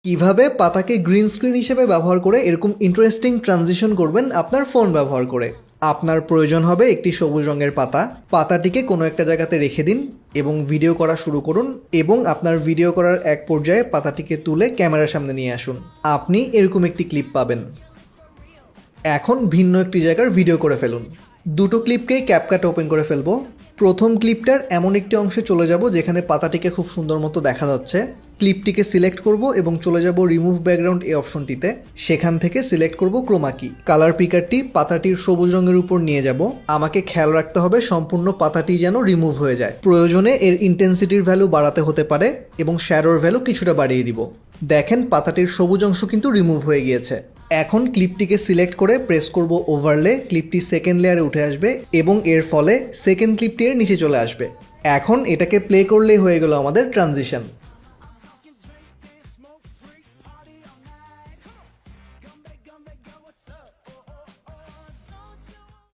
কিভাবে পাতাকে green screen হিসেবে ব্যবহার করে এরকম ইন্টারেস্টিং ট্রানজিশন করবেন আপনার ফোন ব্যবহার করে। আপনার প্রয়োজন হবে একটি সবুজ রঙের পাতা। পাতাটিকে কোনো একটা জায়গাতে রেখে দিন এবং ভিডিও করা শুরু করুন, এবং আপনার ভিডিও করার এক পর্যায়ে পাতাটিকে তুলে ক্যামেরার সামনে নিয়ে আসুন। আপনি এরকম একটি ক্লিপ পাবেন। এখন ভিন্ন একটি জায়গার ভিডিও করে ফেলুন। দুটো ক্লিপকেই ক্যাপকাট ওপেন করে ফেলবো। প্রথম ক্লিপটার এমন একটি অংশে চলে যাব যেখানে পাতাটিকে খুব সুন্দর মতো দেখা যাচ্ছে। ক্লিপটিকে সিলেক্ট করব এবং চলে যাব রিমুভ ব্যাকগ্রাউন্ড এই অপশনটিতে। সেখান থেকে সিলেক্ট করব ক্রোমা কি। কালার পিকারটি পাতাটির সবুজ রঙের উপর নিয়ে যাব। আমাকে খেয়াল রাখতে হবে সম্পূর্ণ পাতাটি যেন রিমুভ হয়ে যায়। প্রয়োজনে এর ইন্টেন্সিটির ভ্যালু বাড়াতে হতে পারে এবং শ্যাডোর ভ্যালু কিছুটা বাড়িয়ে দিব। দেখেন পাতাটির সবুজ অংশ কিন্তু রিমুভ হয়ে গিয়েছে। এখন ক্লিপটিকে সিলেক্ট করে প্রেস করব ওভারলে। ক্লিপটি সেকেন্ড লেয়ারে উঠে আসবে এবং এর ফলে সেকেন্ড ক্লিপটি এর নিচে চলে আসবে। এখন এটাকে প্লে করলেই হয়ে গেল আমাদের ট্রানজিশন।